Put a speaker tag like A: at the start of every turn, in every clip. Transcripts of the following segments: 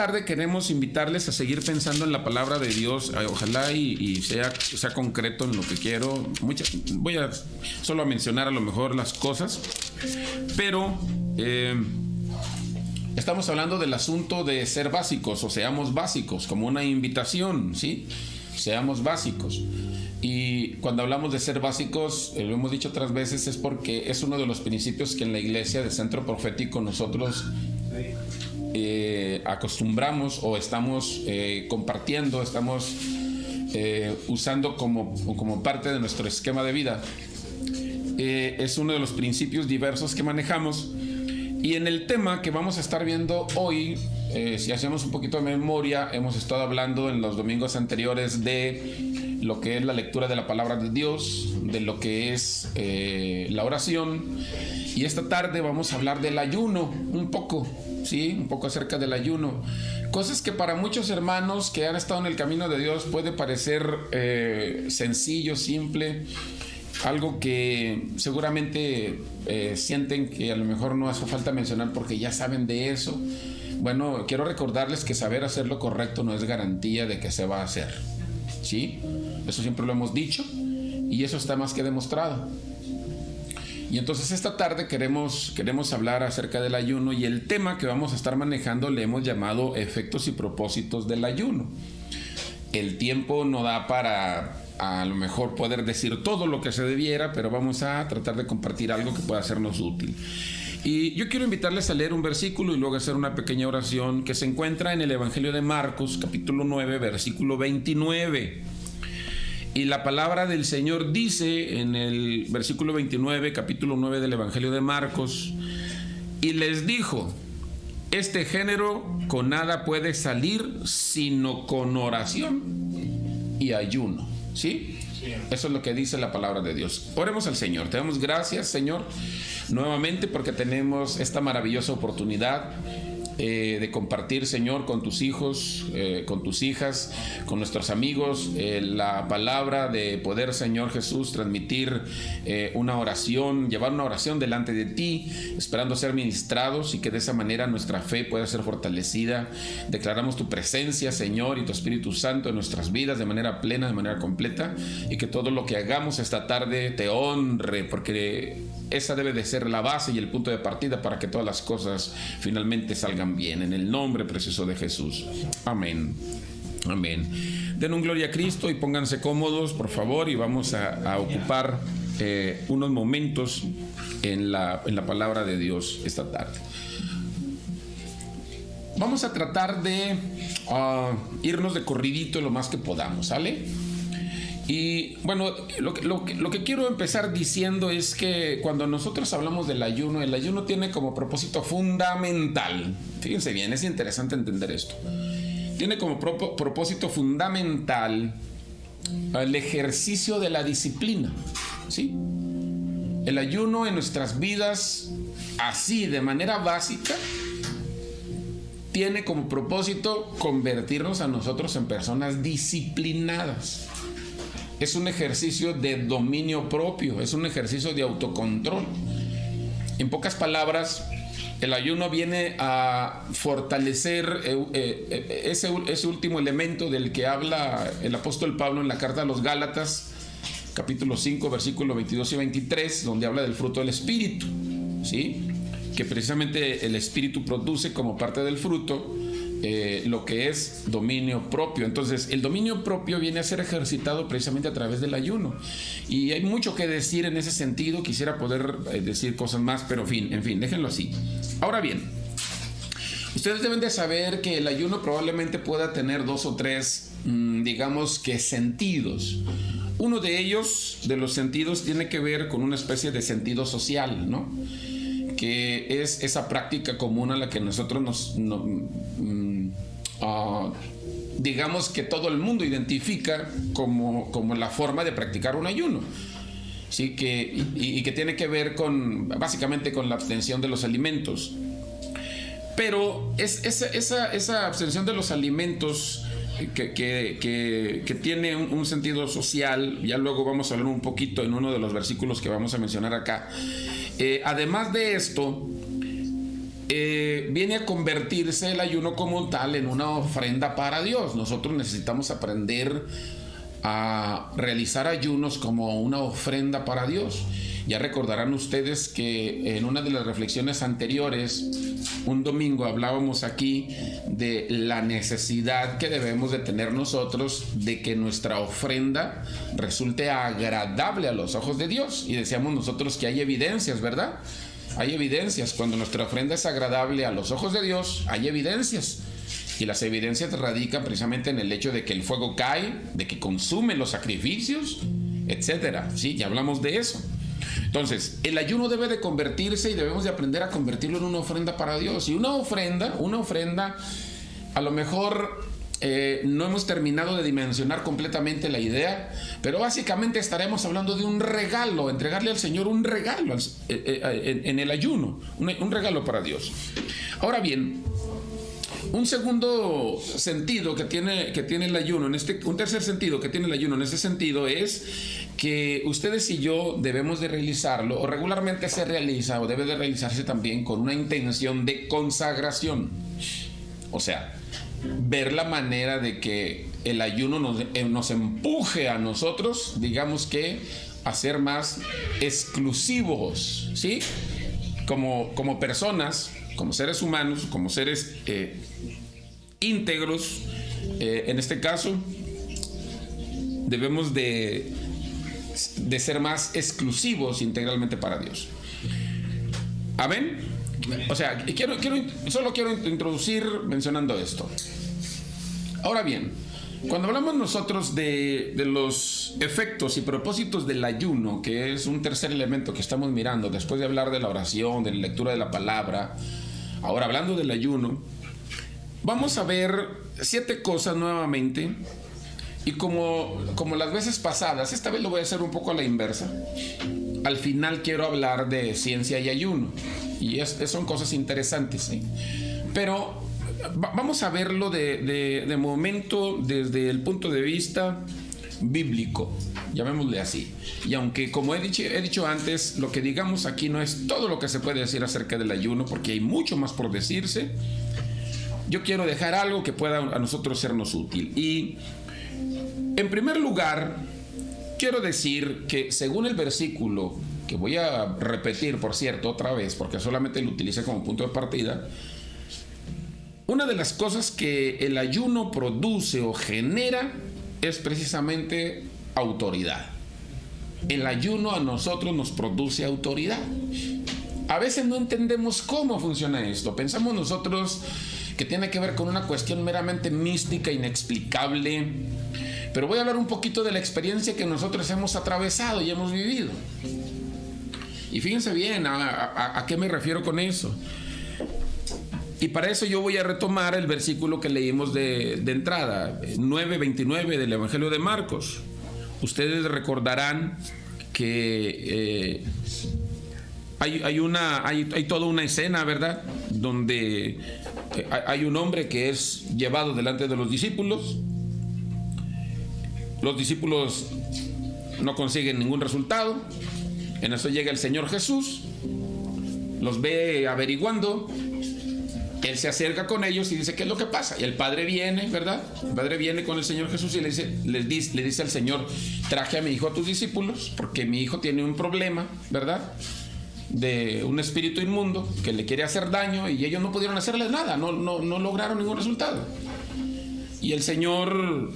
A: tarde queremos invitarles a seguir pensando en la palabra de Dios. Ojalá y sea concreto en lo que quiero. Voy a solo a mencionar a lo mejor las cosas, pero estamos hablando del asunto de ser básicos o seamos básicos, como una invitación, ¿sí? Seamos básicos. Y cuando hablamos de ser básicos, lo hemos dicho otras veces, es porque es uno de los principios que en la iglesia de Centro Profético nosotros acostumbramos o estamos compartiendo, estamos usando como parte de nuestro esquema de vida. Es uno de los principios diversos que manejamos. Y en el tema que vamos a estar viendo hoy, si hacemos un poquito de memoria, hemos estado hablando en los domingos anteriores de lo que es la lectura de la palabra de Dios, de lo que es la oración, y esta tarde vamos a hablar del ayuno un poco acerca del ayuno, cosas que para muchos hermanos que han estado en el camino de Dios puede parecer sencillo, simple, algo que seguramente sienten que a lo mejor no hace falta mencionar porque ya saben de eso. Bueno, quiero recordarles que saber hacer lo correcto no es garantía de que se va a hacer, ¿sí? Eso siempre lo hemos dicho y eso está más que demostrado. Y entonces esta tarde queremos hablar acerca del ayuno, y el tema que vamos a estar manejando le hemos llamado efectos y propósitos del ayuno. El tiempo no da para a lo mejor poder decir todo lo que se debiera, pero vamos a tratar de compartir algo que pueda sernos útil. Y yo quiero invitarles a leer un versículo y luego hacer una pequeña oración que se encuentra en el Evangelio de Marcos, capítulo 9, versículo 29. Y la palabra del Señor dice en el versículo 29, capítulo 9 del Evangelio de Marcos: y les dijo, este género con nada puede salir sino con oración y ayuno. ¿Sí? Sí. Eso es lo que dice la palabra de Dios. Oremos al Señor. Te damos gracias, Señor, nuevamente porque tenemos esta maravillosa oportunidad de compartir, Señor, con tus hijos, con tus hijas, con nuestros amigos, la palabra, de poder, Señor Jesús, transmitir una oración, llevar una oración delante de ti, esperando ser ministrados y que de esa manera nuestra fe pueda ser fortalecida. Declaramos tu presencia, Señor, y tu Espíritu Santo en nuestras vidas de manera plena, de manera completa, y que todo lo que hagamos esta tarde te honre, porque esa debe de ser la base y el punto de partida para que todas las cosas finalmente salgan bien, en el nombre precioso de Jesús. Amén. Amén. Den un gloria a Cristo y pónganse cómodos, por favor, y vamos a ocupar unos momentos en la palabra de Dios esta tarde. Vamos a tratar de irnos de corridito lo más que podamos, ¿sale? Y bueno, lo que quiero empezar diciendo es que cuando nosotros hablamos del ayuno, el ayuno tiene como propósito fundamental, fíjense bien, es interesante entender esto, tiene como propósito fundamental el ejercicio de la disciplina, ¿sí? El ayuno en nuestras vidas, así de manera básica, tiene como propósito convertirnos a nosotros en personas disciplinadas. Es un ejercicio de dominio propio, es un ejercicio de autocontrol. En pocas palabras, el ayuno viene a fortalecer ese último elemento del que habla el apóstol Pablo en la carta a los Gálatas, capítulo 5, versículo 22 y 23, donde habla del fruto del Espíritu, ¿sí? Que precisamente el Espíritu produce como parte del fruto lo que es dominio propio. Entonces el dominio propio viene a ser ejercitado precisamente a través del ayuno, y hay mucho que decir en ese sentido. Quisiera poder decir cosas más, pero en fin, déjenlo así. Ahora bien, ustedes deben de saber que el ayuno probablemente pueda tener dos o tres, digamos que sentidos. Uno de ellos, de los sentidos, tiene que ver con una especie de sentido social, ¿no? Que es esa práctica común a la que nosotros digamos que todo el mundo identifica como la forma de practicar un ayuno, ¿sí? Que tiene que ver básicamente con la abstención de los alimentos. Pero esa abstención de los alimentos que tiene un sentido social, ya luego vamos a hablar un poquito en uno de los versículos que vamos a mencionar acá. Además de esto, viene a convertirse el ayuno como tal en una ofrenda para Dios. Nosotros necesitamos aprender a realizar ayunos como una ofrenda para Dios. Ya recordarán ustedes que en una de las reflexiones anteriores, un domingo, hablábamos aquí de la necesidad que debemos de tener nosotros de que nuestra ofrenda resulte agradable a los ojos de Dios. Y decíamos nosotros que hay evidencias, ¿verdad? Hay evidencias. Cuando nuestra ofrenda es agradable a los ojos de Dios, hay evidencias. Y las evidencias radican precisamente en el hecho de que el fuego cae, de que consume los sacrificios, etcétera. Sí, ya hablamos de eso. Entonces, el ayuno debe de convertirse y debemos de aprender a convertirlo en una ofrenda para Dios. Y una ofrenda, a lo mejor no hemos terminado de dimensionar completamente la idea, pero básicamente estaremos hablando de un regalo, entregarle al Señor un regalo en el ayuno, un regalo para Dios. Ahora bien, un segundo sentido que tiene el ayuno, un tercer sentido que tiene el ayuno en este sentido es que ustedes y yo debemos de realizarlo, o regularmente se realiza o debe de realizarse también con una intención de consagración. O sea, ver la manera de que el ayuno nos empuje a nosotros, digamos que, a ser más exclusivos, ¿sí? Como personas, como seres humanos, como seres íntegros. En este caso, debemos de ser más exclusivos integralmente para Dios. ¿Amén? O sea, solo quiero introducir mencionando esto. Ahora bien, cuando hablamos nosotros de los efectos y propósitos del ayuno, que es un tercer elemento que estamos mirando después de hablar de la oración, de la lectura de la palabra, ahora hablando del ayuno, vamos a ver 7 cosas nuevamente. Y como las veces pasadas, esta vez lo voy a hacer un poco a la inversa. Al final quiero hablar de ciencia y ayuno. Y son cosas interesantes, ¿sí? Pero vamos a verlo de momento desde el punto de vista bíblico, llamémosle así. Y aunque, como he dicho antes, lo que digamos aquí no es todo lo que se puede decir acerca del ayuno, porque hay mucho más por decirse, yo quiero dejar algo que pueda a nosotros sernos útil. Y en primer lugar, quiero decir que según el versículo, que voy a repetir, por cierto, otra vez, porque solamente lo utilicé como punto de partida, una de las cosas que el ayuno produce o genera es precisamente autoridad. El ayuno a nosotros nos produce autoridad. A veces no entendemos cómo funciona esto. Pensamos nosotros que tiene que ver con una cuestión meramente mística, inexplicable. Pero voy a hablar un poquito de la experiencia que nosotros hemos atravesado y hemos vivido. Y fíjense bien a qué me refiero con eso. Y para eso yo voy a retomar el versículo que leímos de entrada, 9:29 del Evangelio de Marcos. Ustedes recordarán que hay toda una escena, ¿verdad?, donde hay un hombre que es llevado delante de los discípulos. Los discípulos no consiguen ningún resultado. En eso llega el Señor Jesús, los ve averiguando. Él se acerca con ellos y dice: ¿qué es lo que pasa? Y el padre viene, ¿verdad? El padre viene con el Señor Jesús y le dice al Señor: traje a mi hijo a tus discípulos porque mi hijo tiene un problema, ¿verdad?, de un espíritu inmundo que le quiere hacer daño, y ellos no pudieron hacerle nada, no lograron ningún resultado. Y el Señor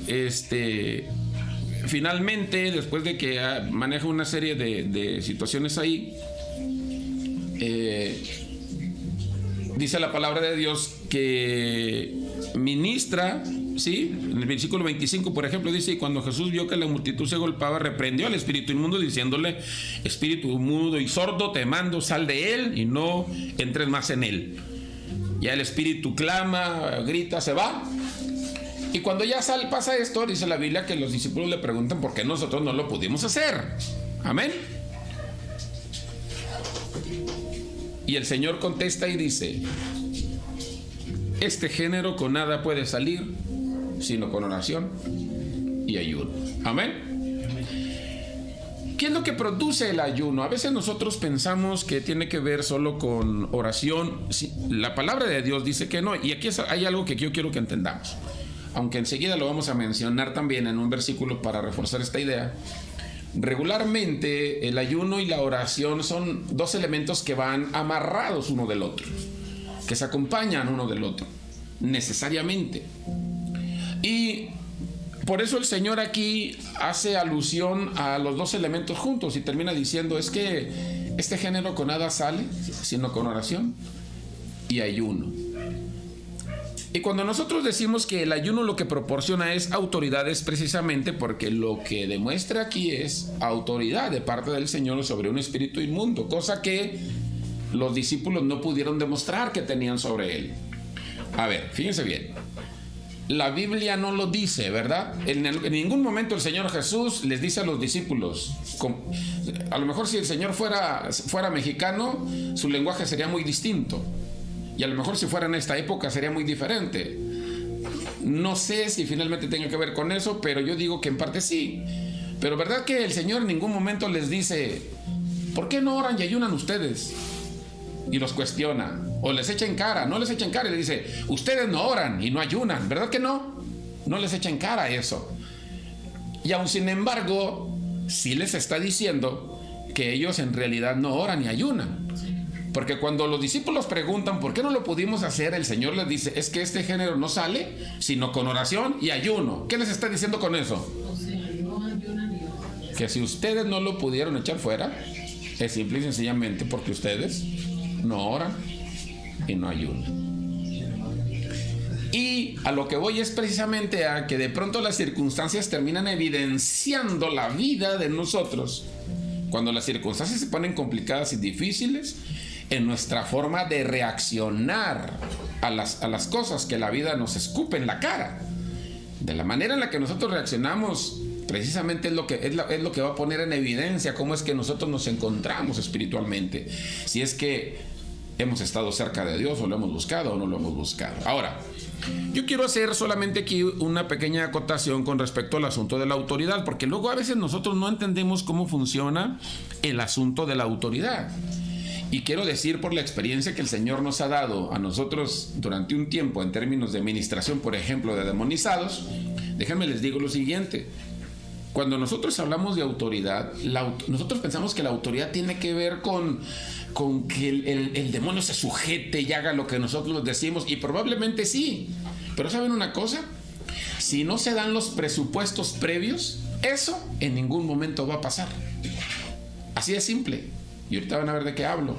A: finalmente, después de que maneja una serie de situaciones ahí, dice la palabra de Dios que ministra, ¿sí? En el versículo 25, por ejemplo, dice: y cuando Jesús vio que la multitud se golpeaba, reprendió al espíritu inmundo diciéndole: espíritu mudo y sordo, te mando, sal de él y no entres más en él. Ya el espíritu clama, grita, se va. Y cuando ya pasa esto, dice la Biblia que los discípulos le preguntan por qué nosotros no lo pudimos hacer. Amén. Y el Señor contesta y dice: este género con nada puede salir sino con oración y ayuno. Amén. ¿Qué es lo que produce el ayuno? A veces nosotros pensamos que tiene que ver solo con oración. Sí, la palabra de Dios dice que no. Y aquí hay algo que yo quiero que entendamos. Aunque enseguida lo vamos a mencionar también en un versículo para reforzar esta idea. Regularmente el ayuno y la oración son dos elementos que van amarrados uno del otro, que se acompañan uno del otro, necesariamente. Y por eso el Señor aquí hace alusión a los dos elementos juntos y termina diciendo, es que este género con nada sale, sino con oración y ayuno. Y cuando nosotros decimos que el ayuno lo que proporciona es autoridad, es precisamente porque lo que demuestra aquí es autoridad de parte del Señor sobre un espíritu inmundo, cosa que los discípulos no pudieron demostrar que tenían sobre él. A ver, fíjense bien. La Biblia no lo dice, ¿verdad? En ningún momento el Señor Jesús les dice a los discípulos, a lo mejor si el Señor fuera mexicano, su lenguaje sería muy distinto. Y a lo mejor si fuera en esta época sería muy diferente. No sé si finalmente tenga que ver con eso, pero yo digo que en parte sí. Pero ¿verdad que el Señor en ningún momento les dice, ¿por qué no oran y ayunan ustedes? Y los cuestiona. O les echa en cara. No les echa en cara y les dice, ustedes no oran y no ayunan. ¿Verdad que no? No les echa en cara eso. Y aun sin embargo, sí les está diciendo que ellos en realidad no oran y ayunan. Porque cuando los discípulos preguntan ¿por qué no lo pudimos hacer? El Señor les dice, es que este género no sale sino con oración y ayuno. ¿Qué les está diciendo con eso?
B: O sea, no ayunan ni oran.
A: Que si ustedes no lo pudieron echar fuera, es simple y sencillamente porque ustedes no oran y no ayunan. Y a lo que voy es precisamente a que de pronto las circunstancias terminan evidenciando la vida de nosotros. Cuando las circunstancias se ponen complicadas y difíciles, en nuestra forma de reaccionar a las cosas que la vida nos escupe en la cara. De la manera en la que nosotros reaccionamos, precisamente es lo que va a poner en evidencia cómo es que nosotros nos encontramos espiritualmente. Si es que hemos estado cerca de Dios o lo hemos buscado o no lo hemos buscado. Ahora, yo quiero hacer solamente aquí una pequeña acotación con respecto al asunto de la autoridad, porque luego a veces nosotros no entendemos cómo funciona el asunto de la autoridad. Y quiero decir por la experiencia que el Señor nos ha dado a nosotros durante un tiempo en términos de administración, por ejemplo, de demonizados, déjenme les digo lo siguiente. Cuando nosotros hablamos de autoridad, nosotros pensamos que la autoridad tiene que ver con que el demonio se sujete y haga lo que nosotros decimos, y probablemente sí. Pero ¿saben una cosa? Si no se dan los presupuestos previos, eso en ningún momento va a pasar. Así de simple. Y ahorita van a ver de qué hablo.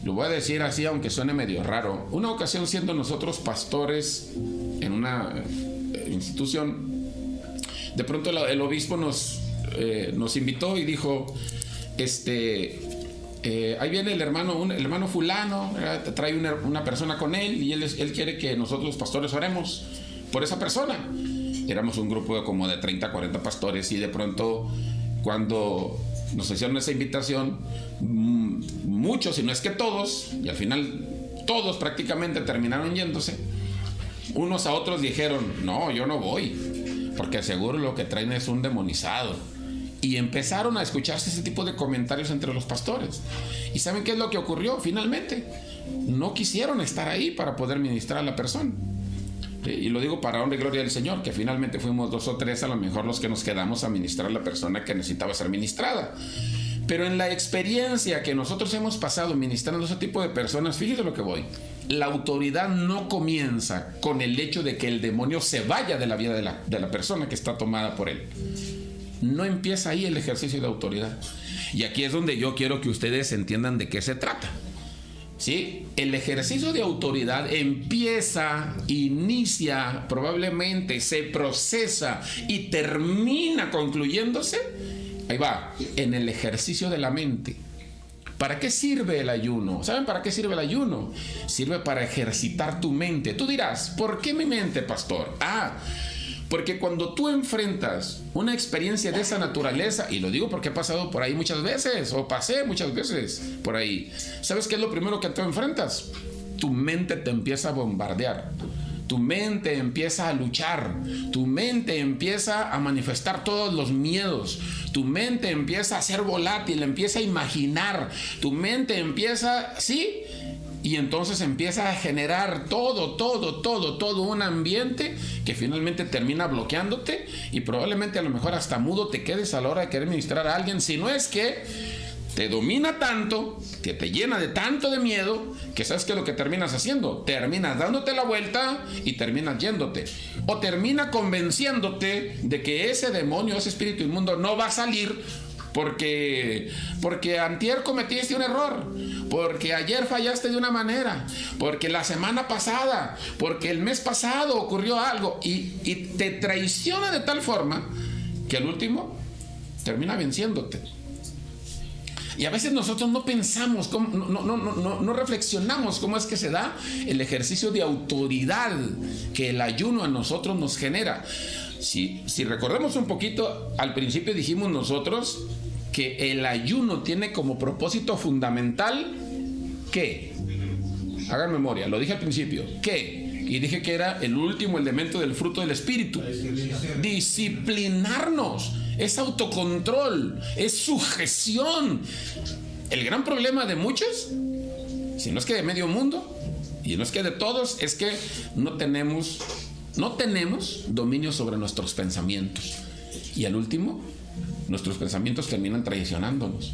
A: Lo voy a decir así, aunque suene medio raro. Una ocasión, siendo nosotros pastores en una institución, de pronto el obispo nos invitó y dijo, ahí viene el hermano fulano, trae una persona con él y él quiere que nosotros los pastores oremos por esa persona. Éramos un grupo de como de 30, 40 pastores y de pronto cuando nos hicieron esa invitación, muchos, si no es que todos, y al final todos prácticamente terminaron yéndose. Unos a otros dijeron, no, yo no voy, porque seguro lo que traen es un demonizado. Y empezaron a escucharse ese tipo de comentarios entre los pastores. ¿Y saben qué es lo que ocurrió? Finalmente, no quisieron estar ahí para poder ministrar a la persona. Y lo digo para honra y gloria del Señor, que finalmente fuimos 2 o 3 a lo mejor los que nos quedamos a ministrar a la persona que necesitaba ser ministrada. Pero en la experiencia que nosotros hemos pasado ministrando a ese tipo de personas, fíjense lo que voy. La autoridad no comienza con el hecho de que el demonio se vaya de la vida de la persona que está tomada por él. No empieza ahí el ejercicio de autoridad. Y aquí es donde yo quiero que ustedes entiendan de qué se trata. ¿Sí? El ejercicio de autoridad inicia, probablemente se procesa y termina concluyéndose, ahí va, en el ejercicio de la mente. ¿Para qué sirve el ayuno? ¿Saben para qué sirve el ayuno? Sirve para ejercitar tu mente. Tú dirás, ¿por qué mi mente, pastor? Porque cuando tú enfrentas una experiencia de esa naturaleza, y lo digo porque he pasado por ahí muchas veces, o pasé muchas veces por ahí, ¿sabes qué es lo primero que tú enfrentas? Tu mente te empieza a bombardear tu mente empieza a luchar, tu mente empieza a manifestar todos los miedos, tu mente empieza a ser volátil, empieza a imaginar, tu mente empieza, ¿sí? Y entonces empieza a generar todo un ambiente que finalmente termina bloqueándote y probablemente a lo mejor hasta mudo te quedes a la hora de querer ministrar a alguien, si no es que te domina tanto, que te llena de tanto de miedo, que sabes que lo que terminas haciendo, terminas dándote la vuelta y terminas yéndote. O termina convenciéndote de que ese demonio, ese espíritu inmundo no va a salir porque antier cometiste un error, porque ayer fallaste de una manera, porque la semana pasada, porque el mes pasado ocurrió algo y te traiciona de tal forma que al último termina venciéndote. Y a veces nosotros no pensamos, no reflexionamos cómo es que se da el ejercicio de autoridad que el ayuno a nosotros nos genera. Si recordemos un poquito, al principio dijimos nosotros que el ayuno tiene como propósito fundamental ¿qué? Hagan memoria, lo dije al principio, ¿qué? Y dije que era el último elemento del fruto del Espíritu. Disciplinarnos. Es autocontrol, es sujeción. El gran problema de muchos, si no es que de medio mundo, y no es que de todos, es que no tenemos dominio sobre nuestros pensamientos. Y al último, nuestros pensamientos terminan traicionándonos.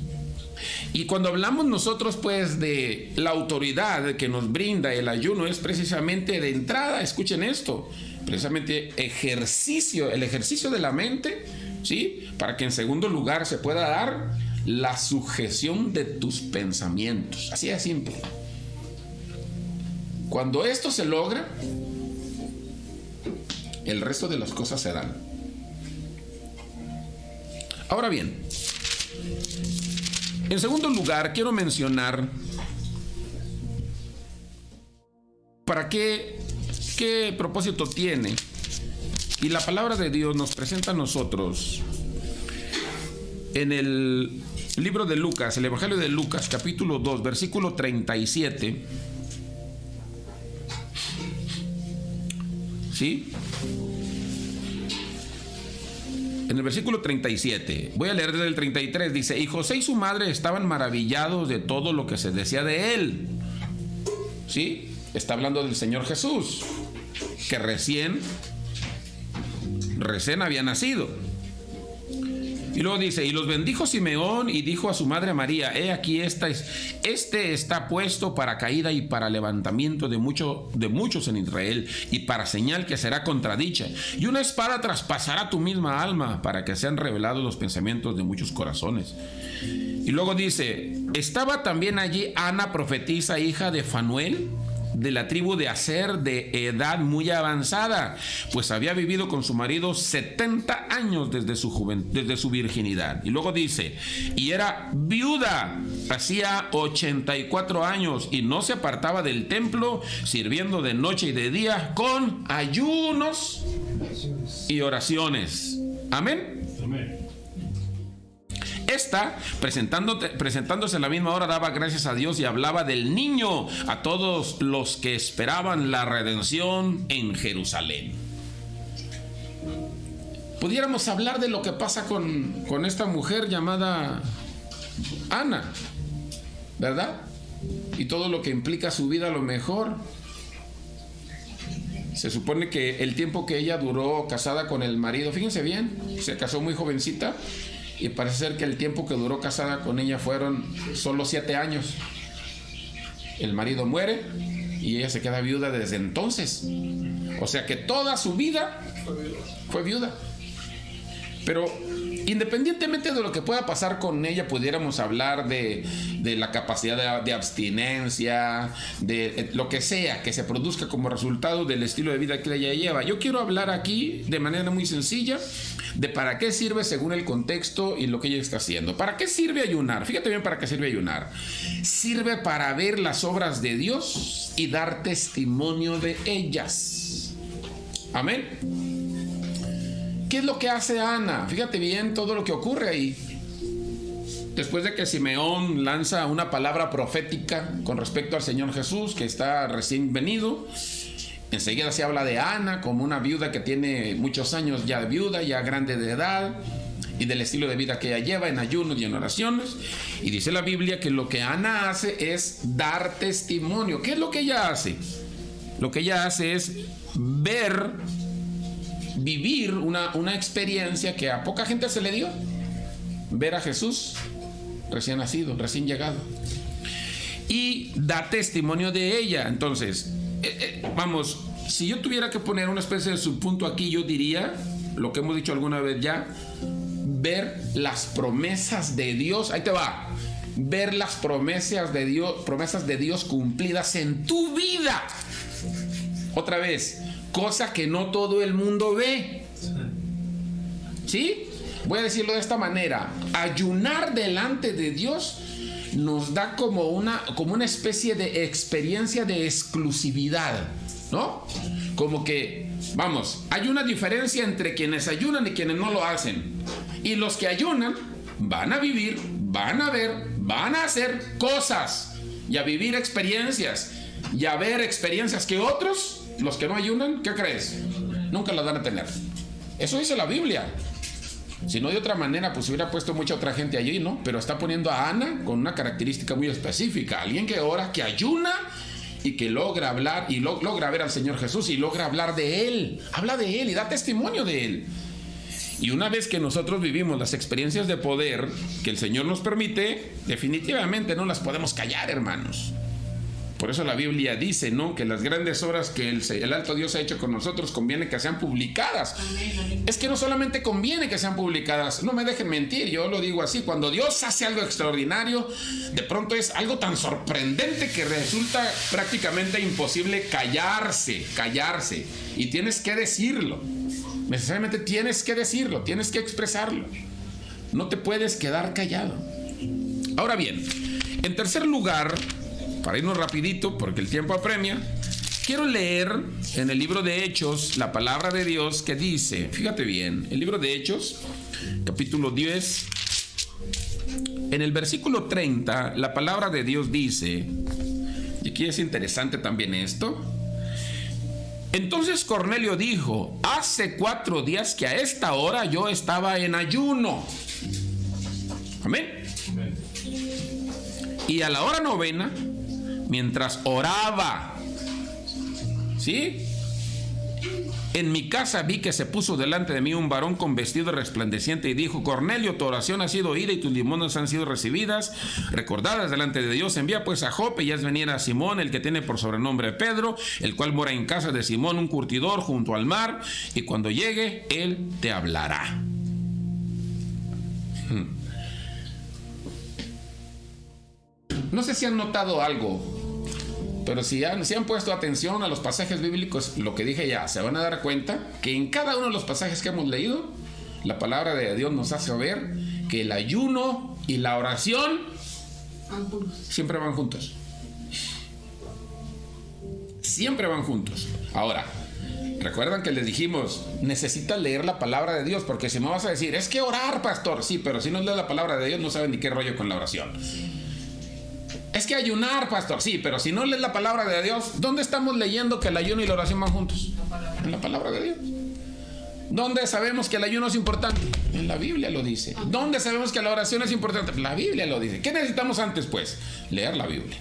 A: Y cuando hablamos nosotros pues de la autoridad que nos brinda el ayuno, es precisamente de entrada, escuchen esto, precisamente el ejercicio de la mente, ¿sí? Para que en segundo lugar se pueda dar la sujeción de tus pensamientos. Así de simple. Cuando esto se logra, el resto de las cosas se dan. Ahora bien, en segundo lugar quiero mencionar para qué propósito tiene. Y la palabra de Dios nos presenta a nosotros en el libro de Lucas, el Evangelio de Lucas, capítulo 2, versículo 37. ¿Sí? En el versículo 37, voy a leer desde el 33, dice: y José y su madre estaban maravillados de todo lo que se decía de él. ¿Sí? Está hablando del Señor Jesús, que recién había nacido. Y luego dice: y los bendijo Simeón y dijo a su madre María: he aquí este está puesto para caída y para levantamiento de muchos en Israel, y para señal que será contradicha, y una espada traspasará tu misma alma, para que sean revelados los pensamientos de muchos corazones. Y luego dice: estaba también allí Ana, profetisa, hija de Fanuel, de la tribu de Aser, de edad muy avanzada, pues había vivido con su marido 70 años desde su virginidad. Y luego dice: y era viuda, hacía 84 años, y no se apartaba del templo, sirviendo de noche y de día con ayunos y oraciones. Amén. Amén. Esta, presentándose a la misma hora, daba gracias a Dios y hablaba del niño a todos los que esperaban la redención en Jerusalén. Pudiéramos hablar de lo que pasa con esta mujer llamada Ana, ¿verdad? Y todo lo que implica su vida. A lo mejor se supone que el tiempo que ella duró casada con el marido, fíjense bien, se casó muy jovencita, y parece ser que el tiempo que duró casada con ella fueron solo 7 años. El marido muere y ella se queda viuda desde entonces. O sea que toda su vida fue viuda. Pero independientemente de lo que pueda pasar con ella, pudiéramos hablar de la capacidad de abstinencia, de lo que sea que se produzca como resultado del estilo de vida que ella lleva. Yo quiero hablar aquí de manera muy sencilla de para qué sirve según el contexto y lo que ella está haciendo. ¿Para qué sirve ayunar? Fíjate bien para qué sirve ayunar. Sirve para ver las obras de Dios y dar testimonio de ellas. Amén. ¿Qué es lo que hace Ana? Fíjate bien todo lo que ocurre ahí. Después de que Simeón lanza una palabra profética con respecto al Señor Jesús, que está recién venido, Enseguida se habla de Ana como una viuda que tiene muchos años ya de viuda, ya grande de edad, y del estilo de vida que ella lleva en ayunos y en oraciones. Y dice la Biblia que lo que Ana hace es dar testimonio. ¿Qué es lo que ella hace? Lo que ella hace es vivir una experiencia que a poca gente se le dio. Ver a Jesús recién nacido, recién llegado, y da testimonio de ella. Entonces, vamos, si yo tuviera que poner una especie de subpunto aquí, yo diría lo que hemos dicho alguna vez ya: ver las promesas de Dios. Ahí te va. Ver las promesas de Dios cumplidas en tu vida. Otra vez, cosa que no todo el mundo ve. ¿Sí? Voy a decirlo de esta manera: ayunar delante de Dios nos da como una especie de experiencia de exclusividad, ¿no? Como que, vamos, hay una diferencia entre quienes ayunan y quienes no lo hacen. Y los que ayunan van a vivir, van a ver, van a hacer cosas y a vivir experiencias y a ver experiencias que otros, los que no ayunan, ¿qué crees? Nunca las van a tener. Eso dice la Biblia. Si no, de otra manera, pues hubiera puesto mucha otra gente allí, ¿no? Pero está poniendo a Ana con una característica muy específica: alguien que ora, que ayuna y que logra hablar y logra ver al Señor Jesús y logra hablar de Él. Habla de Él y da testimonio de Él. Y una vez que nosotros vivimos las experiencias de poder que el Señor nos permite, definitivamente no las podemos callar, hermanos. Por eso la Biblia dice, ¿no?, que las grandes obras que el alto Dios ha hecho con nosotros conviene que sean publicadas. Es que no solamente conviene que sean publicadas, no me dejen mentir, yo lo digo así: cuando Dios hace algo extraordinario, de pronto es algo tan sorprendente que resulta prácticamente imposible callarse. Y tienes que decirlo. Necesariamente tienes que decirlo, tienes que expresarlo. No te puedes quedar callado. Ahora bien, en tercer lugar, para irnos rapidito porque el tiempo apremia, quiero leer en el libro de Hechos la palabra de Dios que dice, fíjate bien, el libro de Hechos, capítulo 10, en el versículo 30, la palabra de Dios dice, y aquí es interesante también esto: entonces Cornelio dijo: hace 4 días que a esta hora yo estaba en ayuno. Amén. Y a la hora 9, mientras oraba, ¿sí?, en mi casa vi que se puso delante de mí un varón con vestido resplandeciente y dijo: Cornelio, tu oración ha sido oída y tus limosnas han sido recibidas, recordadas delante de Dios. Envía pues a Jope y haz venir a Simón, el que tiene por sobrenombre Pedro, el cual mora en casa de Simón, un curtidor, junto al mar, y cuando llegue, él te hablará. No sé si han notado algo, pero si han puesto atención a los pasajes bíblicos, lo que dije ya, se van a dar cuenta que en cada uno de los pasajes que hemos leído, la palabra de Dios nos hace ver que el ayuno y la oración siempre van juntos. Siempre van juntos. Ahora, recuerdan que les dijimos, necesitas leer la palabra de Dios, porque si me vas a decir, es que orar, pastor, sí, pero si no lees la palabra de Dios, no saben ni qué rollo con la oración. Es que ayunar, pastor, sí, pero si no lees la palabra de Dios, ¿dónde estamos leyendo que el ayuno y la oración van juntos? En la palabra de Dios. ¿Dónde sabemos que el ayuno es importante? En la Biblia lo dice. ¿Dónde sabemos que la oración es importante? La Biblia lo dice. ¿Qué necesitamos antes, pues? Leer la Biblia.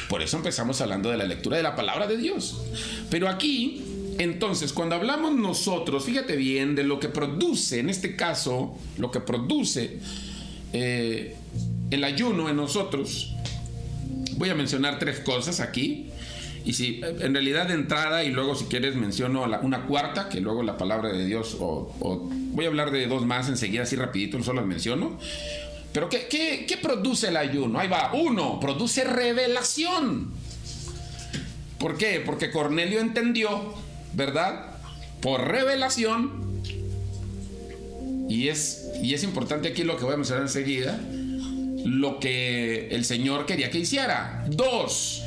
A: Por eso empezamos hablando de la lectura de la palabra de Dios. Pero aquí, entonces, cuando hablamos nosotros, fíjate bien, de lo que produce, en este caso, lo que produce el ayuno en nosotros. Voy a mencionar 3 cosas aquí, y si en realidad de entrada, y luego si quieres menciono una cuarta, que luego la palabra de Dios, o voy a hablar de 2 más enseguida, así rapidito, solo las menciono. Pero ¿qué produce el ayuno? Ahí va. 1, produce revelación. ¿Por qué? Porque Cornelio entendió, ¿verdad?, por revelación, y es importante aquí lo que voy a mencionar enseguida, lo que el Señor quería que hiciera. 2,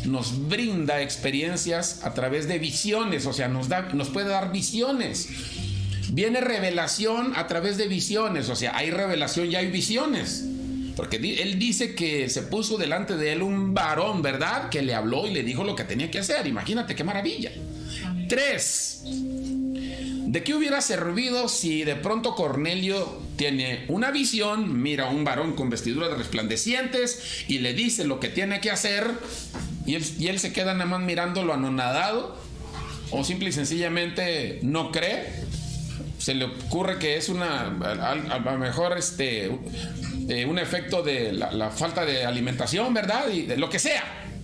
A: nos brinda experiencias a través de visiones, o sea, nos puede dar visiones. Viene revelación a través de visiones, o sea, hay revelación y hay visiones. Porque él dice que se puso delante de él un varón, ¿verdad? Que le habló y le dijo lo que tenía que hacer. Imagínate qué maravilla. 3. ¿De qué hubiera servido si de pronto Cornelio tiene una visión, mira a un varón con vestiduras resplandecientes y le dice lo que tiene que hacer y él se queda nada más mirándolo anonadado, o simple y sencillamente no cree? Se le ocurre que es a lo mejor un efecto de la falta de alimentación, ¿verdad? Y de lo que sea.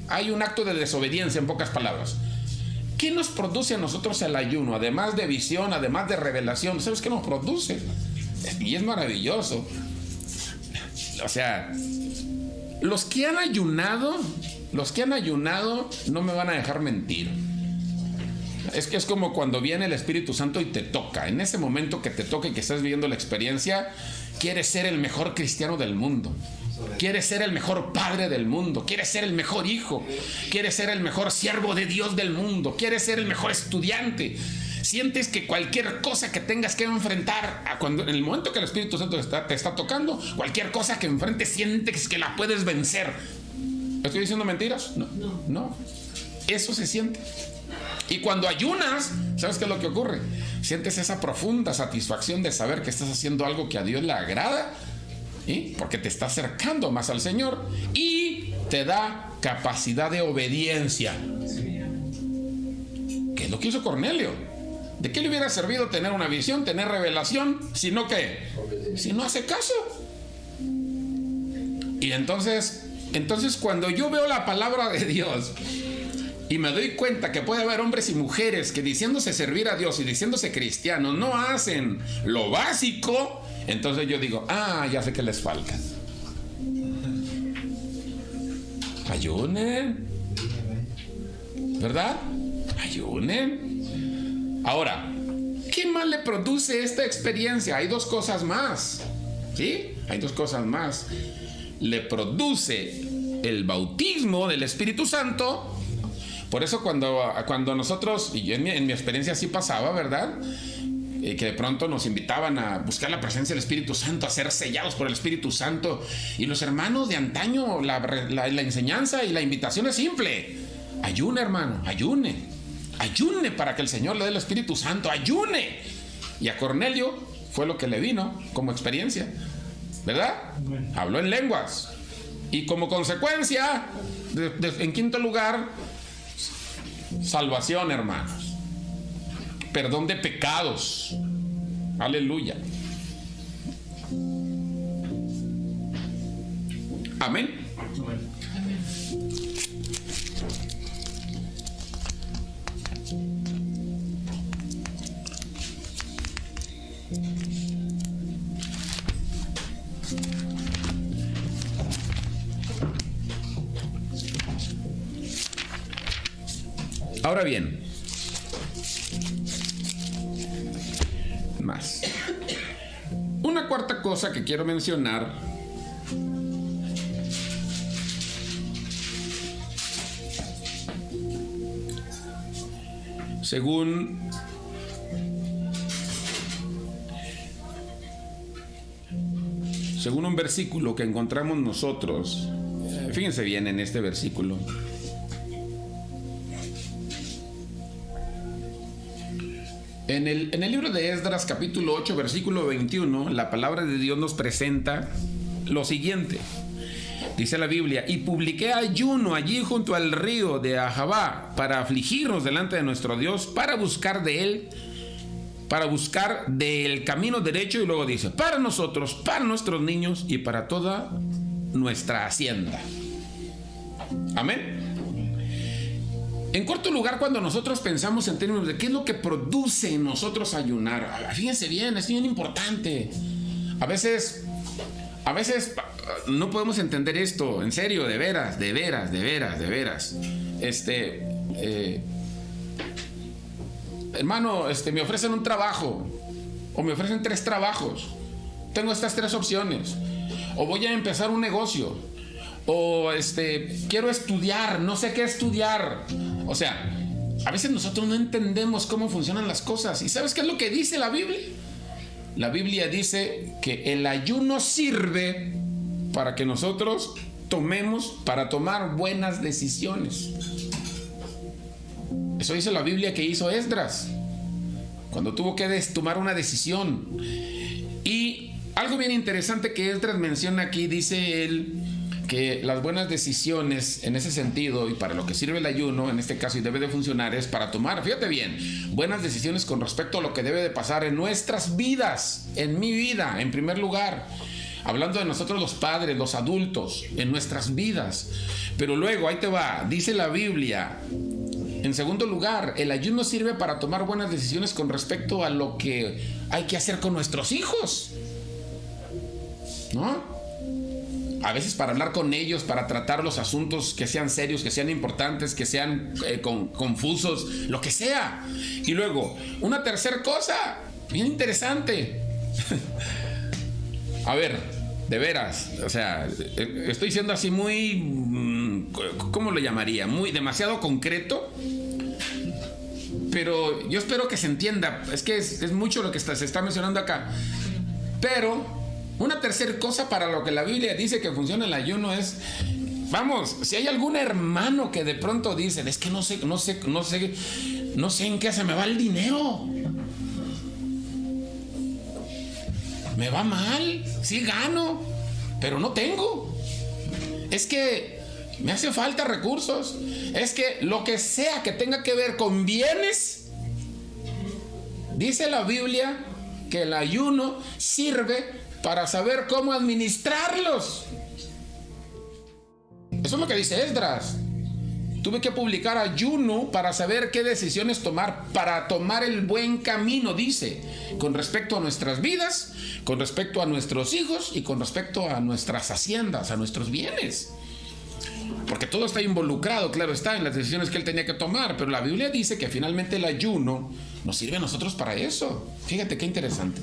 A: Hay un acto de desobediencia, en pocas palabras. ¿Qué nos produce a nosotros el ayuno? Además de visión, además de revelación, ¿sabes qué nos produce? Y es maravilloso. O sea, los que han ayunado no me van a dejar mentir. Es que es como cuando viene el Espíritu Santo y te toca. En ese momento que te toca y que estás viviendo la experiencia, quieres ser el mejor cristiano del mundo. Quieres ser el mejor padre del mundo. Quieres ser el mejor hijo. Quieres ser el mejor siervo de Dios del mundo. Quieres ser el mejor estudiante. Sientes que cualquier cosa que tengas que enfrentar, en el momento que el Espíritu Santo te está tocando, cualquier cosa que enfrentes, sientes que la puedes vencer. ¿Estoy diciendo mentiras? No. Eso se siente. Y cuando ayunas, ¿sabes qué es lo que ocurre? Sientes esa profunda satisfacción de saber que estás haciendo algo que a Dios le agrada, ¿sí? Porque te está acercando más al Señor y te da capacidad de obediencia. ¿Qué es lo que hizo Cornelio? ¿De qué le hubiera servido tener una visión, tener revelación, si no hace caso? Y entonces cuando yo veo la palabra de Dios y me doy cuenta que puede haber hombres y mujeres que diciéndose servir a Dios y diciéndose cristianos no hacen lo básico, entonces yo digo, ya sé que les falta. Ayunen, ¿verdad? Ayunen. Ahora, ¿qué más le produce esta experiencia? Hay 2 cosas más, ¿sí? Hay 2 cosas más. Le produce el bautismo del Espíritu Santo. Por eso cuando nosotros, y en mi experiencia así pasaba, ¿verdad? Que de pronto nos invitaban a buscar la presencia del Espíritu Santo, a ser sellados por el Espíritu Santo. Y los hermanos de antaño, la enseñanza y la invitación es simple. Ayune, hermano, ayune. Ayune para que el Señor le dé el Espíritu Santo, ayune. Y a Cornelio fue lo que le vino como experiencia, ¿verdad? Habló en lenguas. Y como consecuencia, en quinto lugar, salvación, hermanos. Perdón de pecados. Aleluya. Amén. Ahora bien, más. Una cuarta cosa que quiero mencionar según un versículo que encontramos nosotros. Fíjense bien en este versículo. En el libro de Esdras, capítulo 8, versículo 21, la palabra de Dios nos presenta lo siguiente. Dice la Biblia: y publiqué ayuno allí junto al río de Ahabá para afligirnos delante de nuestro Dios, para buscar del camino derecho. Y luego dice: para nosotros, para nuestros niños y para toda nuestra hacienda. Amén. En corto lugar, cuando nosotros pensamos en términos de qué es lo que produce en nosotros ayunar, fíjense bien, es bien importante. A veces no podemos entender esto, en serio, de veras. Hermano, me ofrecen un trabajo, o me ofrecen 3 trabajos. Tengo estas 3 opciones. O voy a empezar un negocio, o quiero estudiar, no sé qué estudiar. O sea, a veces nosotros no entendemos cómo funcionan las cosas. ¿Y sabes qué es lo que dice la Biblia? La Biblia dice que el ayuno sirve para que nosotros tomemos, para tomar buenas decisiones. Eso dice la Biblia que hizo Esdras cuando tuvo que tomar una decisión. Y algo bien interesante que Esdras menciona aquí, dice él que las buenas decisiones en ese sentido, y para lo que sirve el ayuno en este caso y debe de funcionar, es para tomar, fíjate bien, buenas decisiones con respecto a lo que debe de pasar en nuestras vidas, en mi vida, en primer lugar, hablando de nosotros los padres, los adultos, en nuestras vidas. Pero luego, ahí te va, dice la Biblia, en segundo lugar, el ayuno sirve para tomar buenas decisiones con respecto a lo que hay que hacer con nuestros hijos, ¿no? A veces para hablar con ellos, para tratar los asuntos que sean serios, que sean importantes, que sean confusos, lo que sea. Y luego, una tercera cosa, bien interesante. A ver, de veras, o sea, estoy siendo así muy, ¿cómo lo llamaría? Muy demasiado concreto. Pero yo espero que se entienda. Es que es mucho lo que se está mencionando acá. Pero una tercera cosa para lo que la Biblia dice que funciona el ayuno es, vamos, si hay algún hermano que de pronto dice, es que no sé en qué se me va el dinero. Me va mal, sí gano, pero no tengo. Es que me hace falta recursos. Es que lo que sea que tenga que ver con bienes, dice la Biblia que el ayuno sirve para saber cómo administrarlos. Eso es lo que dice Esdras. Tuve que publicar ayuno para saber qué decisiones tomar, para tomar el buen camino, dice, con respecto a nuestras vidas, con respecto a nuestros hijos y con respecto a nuestras haciendas, a nuestros bienes. Porque todo está involucrado, claro está, en las decisiones que él tenía que tomar, pero la Biblia dice que finalmente el ayuno nos sirve a nosotros para eso. Fíjate qué interesante.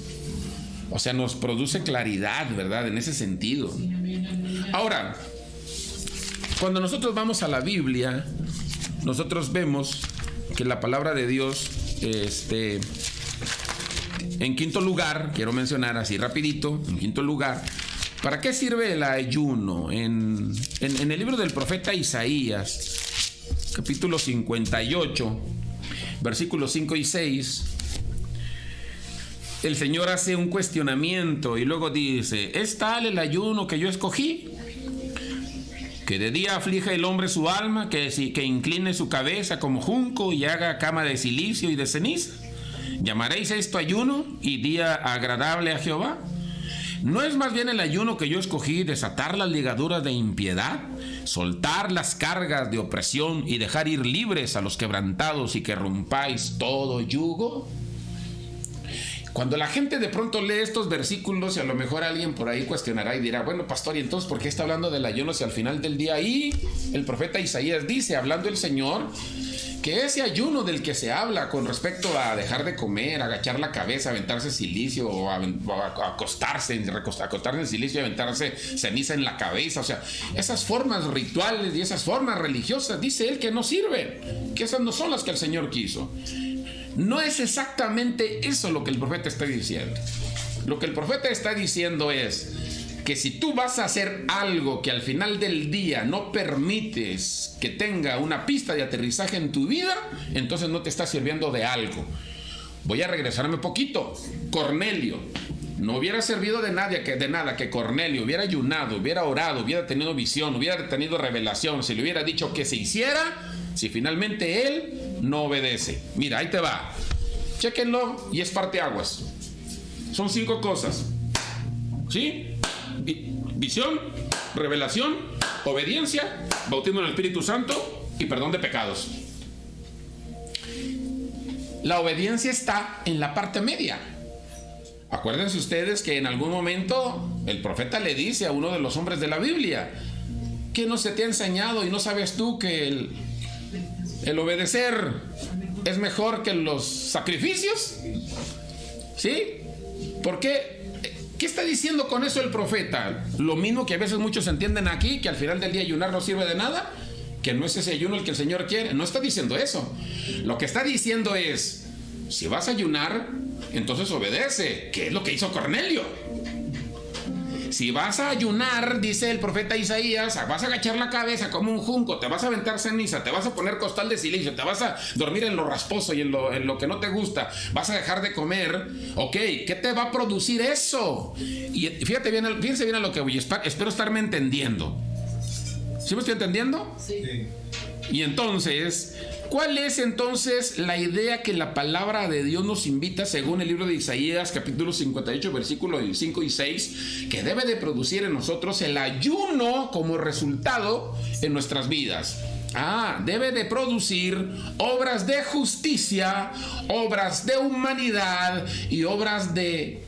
A: O sea, nos produce claridad, ¿verdad? En ese sentido. Ahora, cuando nosotros vamos a la Biblia, nosotros vemos que la palabra de Dios, en quinto lugar, quiero mencionar así rapidito, en quinto lugar, ¿para qué sirve el ayuno? En el libro del profeta Isaías, capítulo 58, versículos 5 y 6, el Señor hace un cuestionamiento y luego dice, ¿es tal el ayuno que yo escogí? Que de día aflige el hombre su alma, que incline su cabeza como junco y haga cama de silicio y de ceniza. ¿Llamaréis esto ayuno y día agradable a Jehová? ¿No es más bien el ayuno que yo escogí desatar las ligaduras de impiedad, soltar las cargas de opresión y dejar ir libres a los quebrantados y que rompáis todo yugo? Cuando la gente de pronto lee estos versículos y a lo mejor alguien por ahí cuestionará y dirá, bueno, pastor, ¿y entonces por qué está hablando del ayuno si al final del día ahí el profeta Isaías dice, hablando el Señor, que ese ayuno del que se habla con respecto a dejar de comer, agachar la cabeza, aventarse silicio o acostarse en silicio y aventarse ceniza en la cabeza, o sea, esas formas rituales y esas formas religiosas, dice él que no sirven, que esas no son las que el Señor quiso. No es exactamente eso lo que el profeta está diciendo. Lo que el profeta está diciendo es que si tú vas a hacer algo que al final del día no permites que tenga una pista de aterrizaje en tu vida, entonces no te está sirviendo de algo. Voy a regresarme un poquito. Cornelio. No hubiera servido de nada que Cornelio hubiera ayunado, hubiera orado, hubiera tenido visión, hubiera tenido revelación, si le hubiera dicho que se hiciera, si finalmente él no obedece. Mira, ahí te va. Chéquenlo y es parteaguas. Son 5 cosas. ¿Sí? Visión, revelación, obediencia, bautismo en el Espíritu Santo y perdón de pecados. La obediencia está en la parte media. Acuérdense ustedes que en algún momento el profeta le dice a uno de los hombres de la Biblia, ¿qué no se te ha enseñado y no sabes tú que el obedecer es mejor que los sacrificios? ¿Sí? ¿Por qué? ¿Qué está diciendo con eso el profeta? Lo mismo que a veces muchos entienden aquí, que al final del día ayunar no sirve de nada, que no es ese ayuno el que el Señor quiere. No está diciendo eso. Lo que está diciendo es, si vas a ayunar, entonces obedece, que es lo que hizo Cornelio. Si vas a ayunar, dice el profeta Isaías, vas a agachar la cabeza como un junco, te vas a aventar ceniza, te vas a poner costal de silicio, te vas a dormir en lo rasposo y en lo que no te gusta, vas a dejar de comer, ok, ¿qué te va a producir eso? Y fíjense bien a lo que voy, espero estarme entendiendo. ¿Sí me estoy entendiendo?
B: Sí.
A: Y entonces, ¿cuál es entonces la idea que la palabra de Dios nos invita, según el libro de Isaías, capítulo 58, versículos 5 y 6, que debe de producir en nosotros el ayuno como resultado en nuestras vidas? Debe de producir obras de justicia, obras de humanidad y obras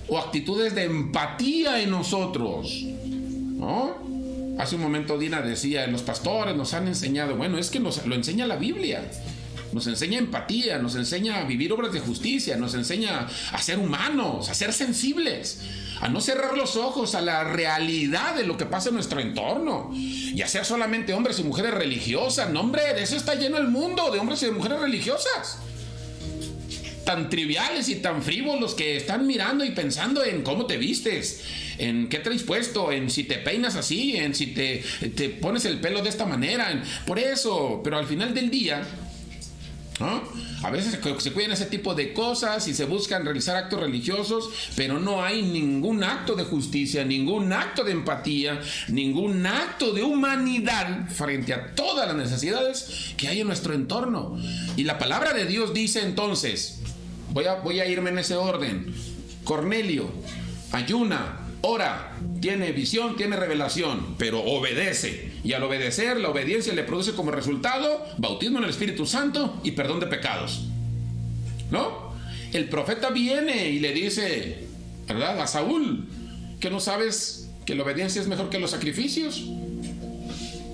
A: o actitudes de empatía en nosotros, ¿no? Hace un momento Dina decía, los pastores nos han enseñado, bueno, es que lo enseña la Biblia, nos enseña empatía, nos enseña a vivir obras de justicia, nos enseña a ser humanos, a ser sensibles, a no cerrar los ojos a la realidad de lo que pasa en nuestro entorno y a ser solamente hombres y mujeres religiosas. No, hombre, de eso está lleno el mundo, de hombres y de mujeres religiosas. Tan triviales y tan frívolos que están mirando y pensando en cómo te vistes, en qué traes puesto, en si te peinas así, en si te pones el pelo de esta manera, por eso. Pero al final del día, ¿no? A veces se cuidan ese tipo de cosas y se buscan realizar actos religiosos, pero no hay ningún acto de justicia, ningún acto de empatía, ningún acto de humanidad frente a todas las necesidades que hay en nuestro entorno. Y la palabra de Dios dice entonces, voy a irme en ese orden: Cornelio ayuna, ora, tiene visión, tiene revelación, pero obedece. Y al obedecer, la obediencia le produce como resultado bautismo en el Espíritu Santo y perdón de pecados, ¿no? El profeta viene y le dice, ¿verdad?, a Saúl, ¿que no sabes que la obediencia es mejor que los sacrificios?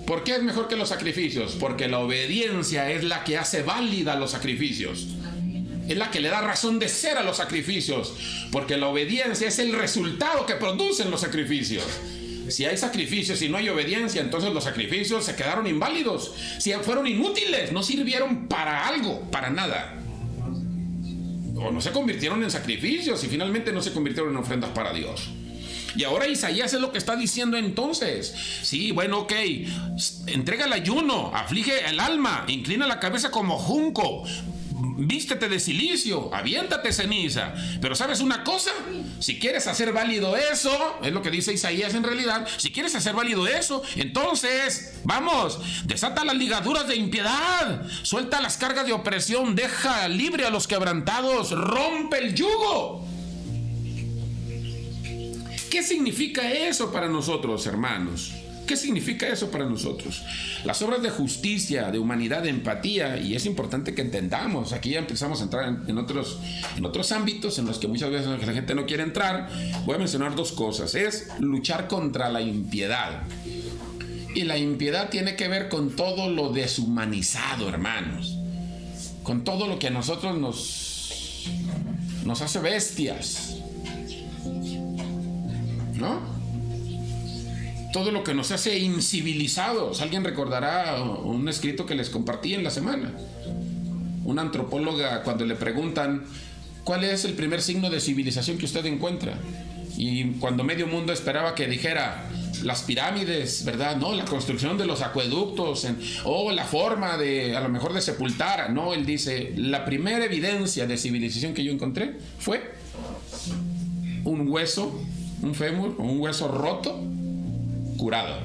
A: ¿Por qué es mejor que los sacrificios? Porque la obediencia es la que hace válida los sacrificios. Es la que le da razón de ser a los sacrificios, porque la obediencia es el resultado que producen los sacrificios. Si hay sacrificios y no hay obediencia, entonces los sacrificios se quedaron inválidos, si fueron inútiles, no sirvieron para algo, para nada. O no se convirtieron en sacrificios y finalmente no se convirtieron en ofrendas para Dios. Y ahora Isaías es lo que está diciendo entonces. Sí, bueno, ok, entrega el ayuno, aflige el alma, inclina la cabeza como junco, vístete de silicio, aviéntate ceniza. Pero ¿sabes una cosa? Si quieres hacer válido eso, es lo que dice Isaías en realidad, si quieres hacer válido eso, entonces, vamos, desata las ligaduras de impiedad, suelta las cargas de opresión, deja libre a los quebrantados, rompe el yugo. ¿Qué significa eso para nosotros, hermanos? ¿Qué significa eso para nosotros? Las obras de justicia, de humanidad, de empatía, y es importante que entendamos, aquí ya empezamos a entrar en otros ámbitos en los que muchas veces la gente no quiere entrar. Voy a mencionar dos cosas. Es luchar contra la impiedad. Y la impiedad tiene que ver con todo lo deshumanizado, hermanos. Con todo lo que a nosotros nos hace bestias, ¿no? Todo lo que nos hace incivilizados. Alguien recordará un escrito que les compartí en la semana. Una antropóloga, cuando le preguntan ¿cuál es el primer signo de civilización que usted encuentra? Y cuando medio mundo esperaba que dijera las pirámides, ¿verdad? No, la construcción de los acueductos, o la forma de, a lo mejor, de sepultar. No, él dice, la primera evidencia de civilización que yo encontré fue un hueso, un fémur, o un hueso roto, curado.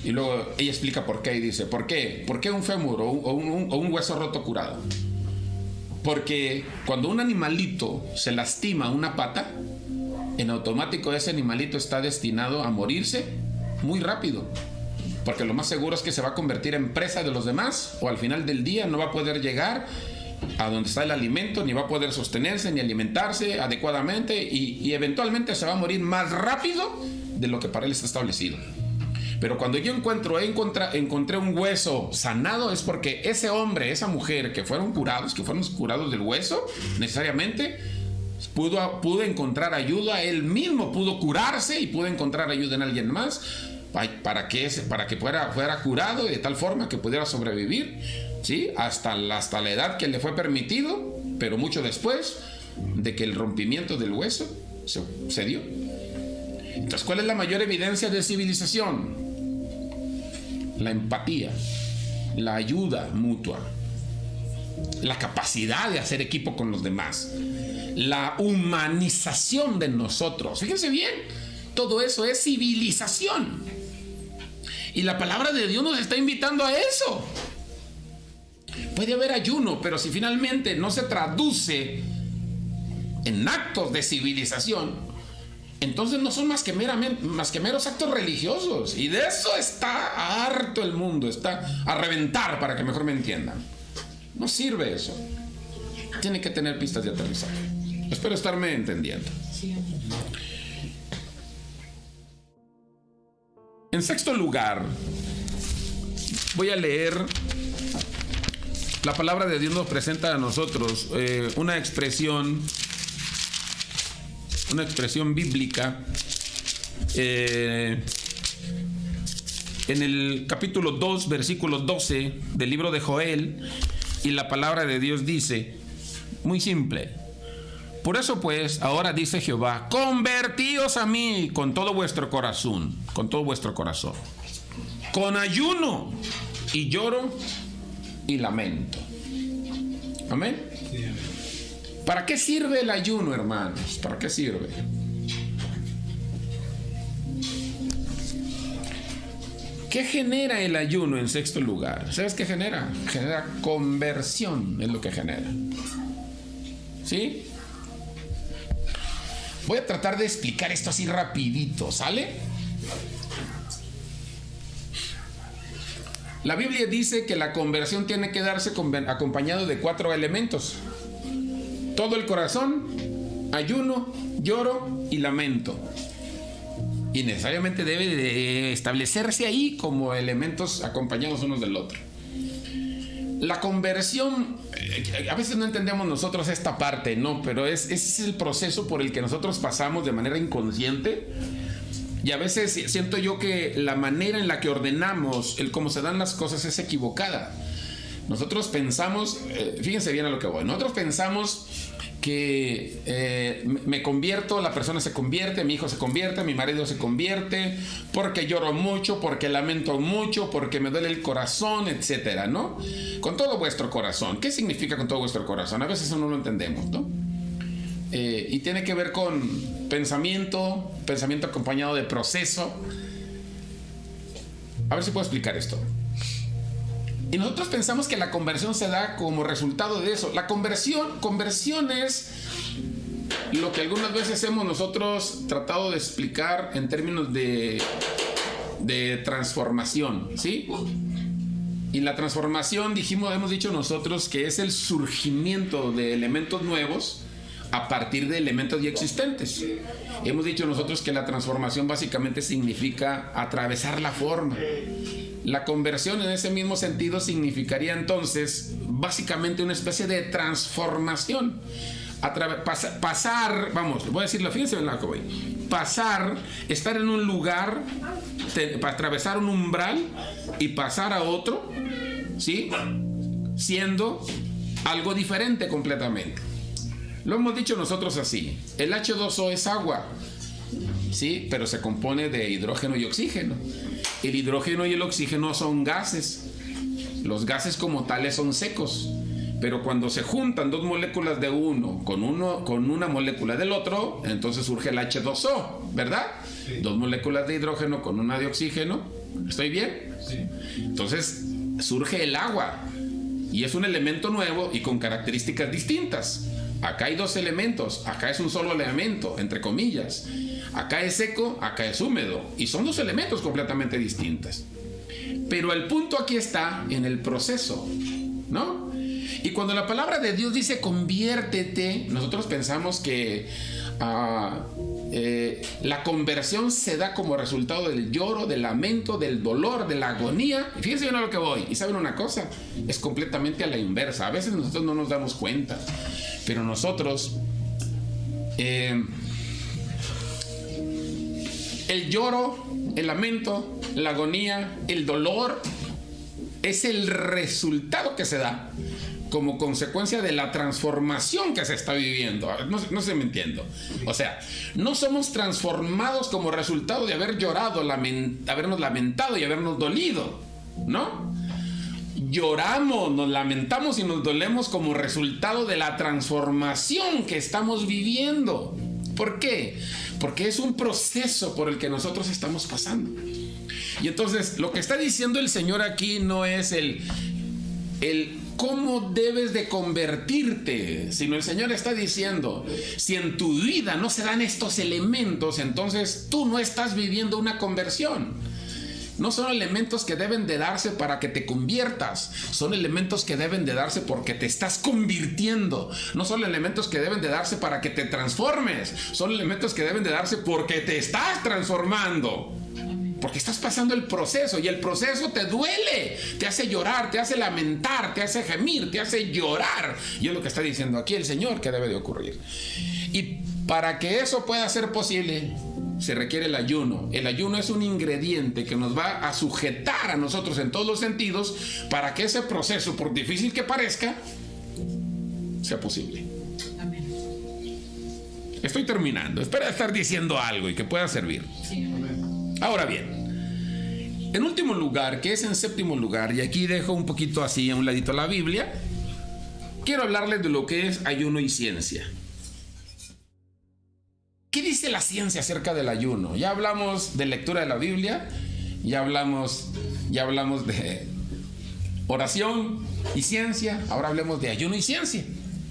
A: Y luego ella explica por qué y dice, ¿por qué? ¿Por qué un fémur o un hueso roto curado? Porque cuando un animalito se lastima una pata, en automático ese animalito está destinado a morirse muy rápido, porque lo más seguro es que se va a convertir en presa de los demás, o al final del día no va a poder llegar a donde está el alimento, ni va a poder sostenerse ni alimentarse adecuadamente, y eventualmente se va a morir más rápido de lo que para él está establecido. Pero cuando yo encontré un hueso sanado, es porque ese hombre, esa mujer que fueron curados del hueso, necesariamente pudo encontrar ayuda, él mismo pudo curarse y pudo encontrar ayuda en alguien más para que fuera curado de tal forma que pudiera sobrevivir, ¿sí? hasta la edad que le fue permitido, pero mucho después de que el rompimiento del hueso se dio. Entonces, ¿cuál es la mayor evidencia de civilización? La empatía, la ayuda mutua, la capacidad de hacer equipo con los demás, la humanización de nosotros. Fíjense bien, todo eso es civilización. Y la palabra de Dios nos está invitando a eso. Puede haber ayuno, pero si finalmente no se traduce en actos de civilización, entonces no son más que meros actos religiosos. Y de eso está harto el mundo, está a reventar, para que mejor me entiendan. No sirve eso. Tiene que tener pistas de aterrizaje. Espero estarme entendiendo. En sexto lugar, voy a leer. La palabra de Dios nos presenta a nosotros una expresión bíblica en el capítulo 2, versículo 12 del libro de Joel, y la palabra de Dios dice, muy simple: por eso pues, ahora dice Jehová, convertíos a mí con todo vuestro corazón, con ayuno y lloro y lamento. Amén. ¿Para qué sirve el ayuno, hermanos? ¿Para qué sirve? ¿Qué genera el ayuno en sexto lugar? ¿Sabes qué genera? Genera conversión, es lo que genera. ¿Sí? Voy a tratar de explicar esto así rapidito, ¿sale? La Biblia dice que la conversión tiene que darse acompañado de 4 elementos: todo el corazón, ayuno, lloro y lamento. Y necesariamente debe de establecerse ahí como elementos acompañados unos del otro. La conversión, a veces no entendemos nosotros esta parte, ¿no? Pero ese es el proceso por el que nosotros pasamos de manera inconsciente. Y a veces siento yo que la manera en la que ordenamos el cómo se dan las cosas es equivocada. Nosotros pensamos, fíjense bien a lo que voy, nosotros pensamos que me convierto, la persona se convierte, mi hijo se convierte, mi marido se convierte, porque lloro mucho, porque lamento mucho, porque me duele el corazón, etcétera, ¿no? Con todo vuestro corazón. ¿Qué significa con todo vuestro corazón? A veces eso no lo entendemos, ¿no? Y tiene que ver con pensamiento acompañado de proceso. A ver si puedo explicar esto. Y nosotros pensamos que la conversión se da como resultado de eso. La conversión es lo que algunas veces hemos nosotros tratado de explicar en términos de transformación, ¿sí? Y la transformación, hemos dicho nosotros que es el surgimiento de elementos nuevos a partir de elementos ya existentes. Hemos dicho nosotros que la transformación básicamente significa atravesar la forma. La conversión en ese mismo sentido significaría entonces básicamente una especie de transformación. Pasar, vamos, voy a decirlo, fíjense en la que voy. Pasar, estar en un lugar, atravesar un umbral y pasar a otro, ¿sí? Siendo algo diferente completamente. Lo hemos dicho nosotros así: el H2O es agua, ¿sí? Pero se compone de hidrógeno y oxígeno. El hidrógeno y el oxígeno son gases. Los gases como tales son secos. Pero cuando se juntan dos moléculas de uno con una molécula del otro, entonces surge el H2O, ¿verdad? Sí. 2 moléculas de hidrógeno con una de oxígeno. ¿Estoy bien? Sí. Entonces surge el agua. Y es un elemento nuevo y con características distintas. Acá hay 2 elementos, acá es un solo elemento, entre comillas. Acá es seco, acá es húmedo. Y son 2 elementos completamente distintos. Pero el punto aquí está en el proceso, ¿no? Y cuando la palabra de Dios dice conviértete, nosotros pensamos que la conversión se da como resultado del lloro, del lamento, del dolor, de la agonía. Y fíjense bien a lo que voy. Y saben una cosa, es completamente a la inversa. A veces nosotros no nos damos cuenta, pero nosotros el lloro, el lamento, la agonía, el dolor es el resultado que se da como consecuencia de la transformación que se está viviendo. No sé si me entiendo. O sea, no somos transformados como resultado de haber llorado, habernos lamentado y habernos dolido, ¿no? Lloramos, nos lamentamos y nos dolemos como resultado de la transformación que estamos viviendo. ¿Por qué? Porque es un proceso por el que nosotros estamos pasando. Y entonces lo que está diciendo el Señor aquí no es el cómo debes de convertirte, sino el Señor está diciendo, si en tu vida no se dan estos elementos, entonces tú no estás viviendo una conversión. No son elementos que deben de darse para que te conviertas, son elementos que deben de darse porque te estás convirtiendo. No son elementos que deben de darse para que te transformes, son elementos que deben de darse porque te estás transformando. Porque estás pasando el proceso y el proceso te duele, te hace llorar, te hace lamentar, te hace gemir, te hace llorar. Y es lo que está diciendo aquí el Señor que debe de ocurrir. Y para que eso pueda ser posible, se requiere el ayuno. El ayuno es un ingrediente que nos va a sujetar a nosotros en todos los sentidos para que ese proceso, por difícil que parezca, sea posible.
B: Amén.
A: Estoy terminando. Espero estar diciendo algo y que pueda servir.
B: Sí, amén.
A: Ahora bien, en último lugar, que es en séptimo lugar, y aquí dejo un poquito así a un ladito la Biblia, quiero hablarles de lo que es ayuno y ciencia. ¿Qué dice la ciencia acerca del ayuno? Ya hablamos de lectura de la Biblia, ya hablamos de oración y ciencia, ahora hablemos de ayuno y ciencia.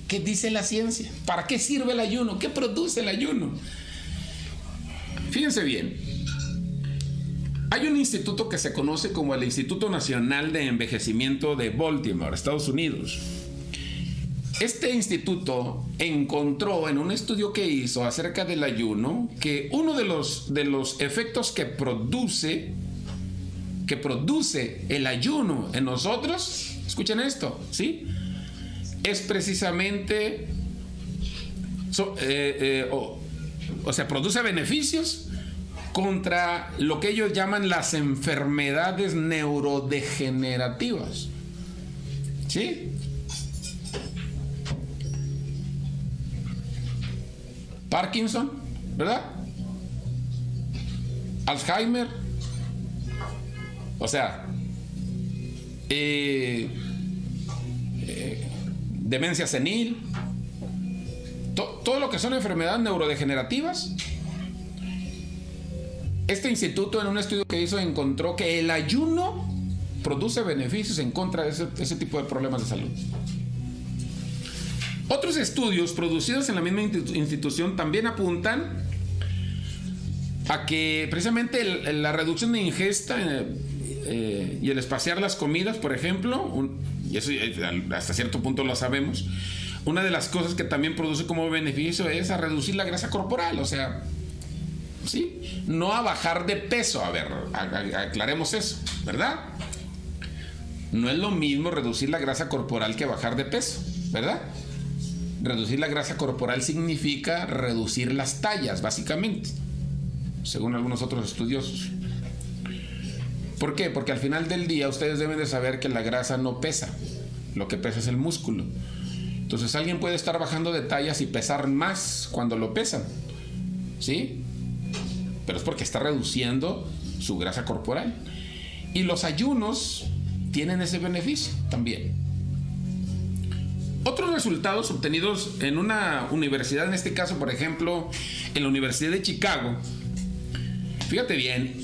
A: ¿Qué dice la ciencia? ¿Para qué sirve el ayuno? ¿Qué produce el ayuno? Fíjense bien. Hay un instituto que se conoce como el Instituto Nacional de Envejecimiento de Baltimore, Estados Unidos. Este instituto encontró en un estudio que hizo acerca del ayuno que uno de los efectos que produce el ayuno en nosotros, escuchen esto, ¿sí? Es precisamente, produce beneficios contra lo que ellos llaman las enfermedades neurodegenerativas. ¿Sí? Parkinson, ¿verdad? Alzheimer. O sea, demencia senil. Todo lo que son enfermedades neurodegenerativas. Este instituto, en un estudio que hizo, encontró que el ayuno produce beneficios en contra de ese tipo de problemas de salud. Otros estudios producidos en la misma institución también apuntan a que precisamente la reducción de ingesta y el espaciar las comidas, por ejemplo, y eso hasta cierto punto lo sabemos, una de las cosas que también produce como beneficio es a reducir la grasa corporal, o sea, ¿sí? No a bajar de peso. A ver, aclaremos eso, ¿verdad? No es lo mismo reducir la grasa corporal que bajar de peso, ¿verdad? Reducir la grasa corporal significa reducir las tallas, básicamente, según algunos otros estudiosos. ¿Por qué? Porque al final del día ustedes deben de saber que la grasa no pesa, lo que pesa es el músculo. Entonces alguien puede estar bajando de tallas y pesar más cuando lo pesan, ¿sí? Pero es porque está reduciendo su grasa corporal. Y los ayunos tienen ese beneficio también. Otros resultados obtenidos en una universidad, en este caso, por ejemplo, en la Universidad de Chicago, fíjate bien,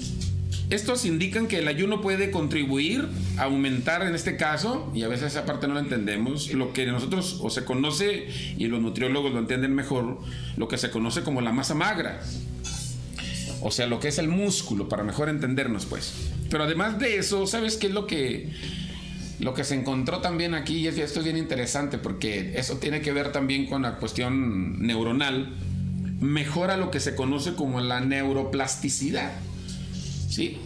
A: estos indican que el ayuno puede contribuir a aumentar, en este caso, y a veces esa parte no la entendemos, lo que nosotros, o se conoce, y los nutriólogos lo entienden mejor, lo que se conoce como la masa magra. O sea, lo que es el músculo, para mejor entendernos, pues. Pero además de eso, ¿sabes qué es lo que se encontró también aquí? Y esto es bien interesante porque eso tiene que ver también con la cuestión neuronal. Mejora lo que se conoce como la neuroplasticidad, ¿sí?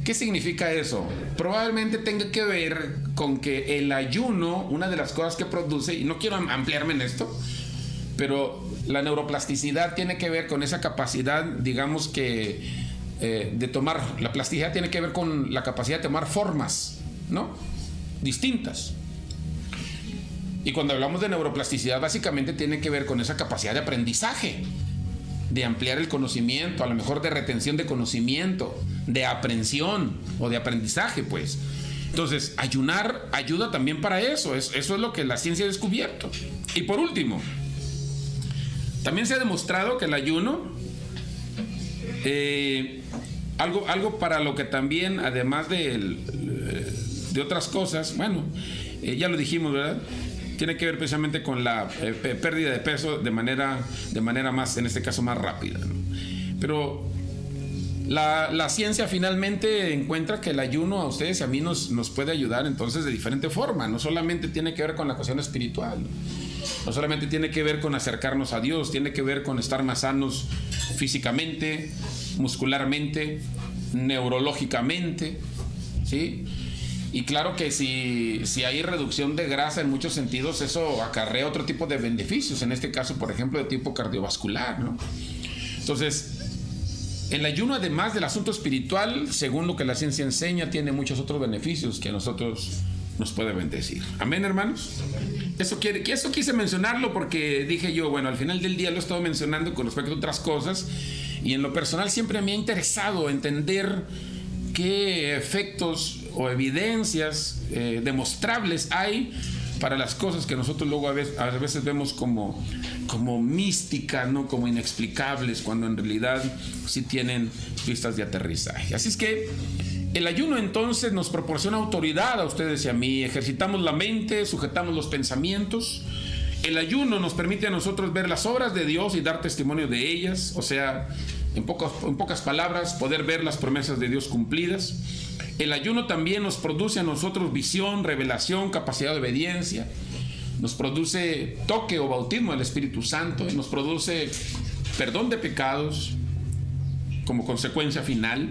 A: ¿Qué significa eso? Probablemente tenga que ver con que el ayuno, una de las cosas que produce, y no quiero ampliarme en esto, pero la neuroplasticidad tiene que ver con esa capacidad, digamos que de tomar, la plasticidad tiene que ver con la capacidad de tomar formas, ¿no? distintas. Y cuando hablamos de neuroplasticidad, básicamente tiene que ver con esa capacidad de aprendizaje, de ampliar el conocimiento, a lo mejor de retención de conocimiento, de aprehensión o de aprendizaje, pues. Entonces, ayunar ayuda también para eso. Eso es lo que la ciencia ha descubierto. Y por último, también se ha demostrado que el ayuno, algo para lo que también, además de otras cosas, bueno, ya lo dijimos, ¿verdad? Tiene que ver precisamente con la pérdida de peso de manera más, en este caso, más rápida, ¿no? Pero la ciencia finalmente encuentra que el ayuno a ustedes y a mí nos puede ayudar entonces de diferente forma. No solamente tiene que ver con la cuestión espiritual, no solamente tiene que ver con acercarnos a Dios, tiene que ver con estar más sanos físicamente, muscularmente, neurológicamente, ¿sí? Y claro que si hay reducción de grasa en muchos sentidos, eso acarrea otro tipo de beneficios, en este caso, por ejemplo, de tipo cardiovascular, ¿no? Entonces, el ayuno, además del asunto espiritual, según lo que la ciencia enseña, tiene muchos otros beneficios que a nosotros nos puede bendecir. Amén, hermanos. Eso quise mencionarlo porque dije yo, bueno, al final del día lo he estado mencionando con respecto a otras cosas, y en lo personal siempre me ha interesado entender qué efectos o evidencias demostrables hay para las cosas que nosotros luego a veces vemos como místicas, ¿no? Como inexplicables, cuando en realidad sí tienen pistas de aterrizaje. Así es que el ayuno entonces nos proporciona autoridad a ustedes y a mí. Ejercitamos la mente, sujetamos los pensamientos. El ayuno nos permite a nosotros ver las obras de Dios y dar testimonio de ellas, o sea, en pocas palabras, poder ver las promesas de Dios cumplidas. El ayuno también nos produce a nosotros visión, revelación, capacidad de obediencia. Nos produce toque o bautismo del Espíritu Santo. Y nos produce perdón de pecados como consecuencia final.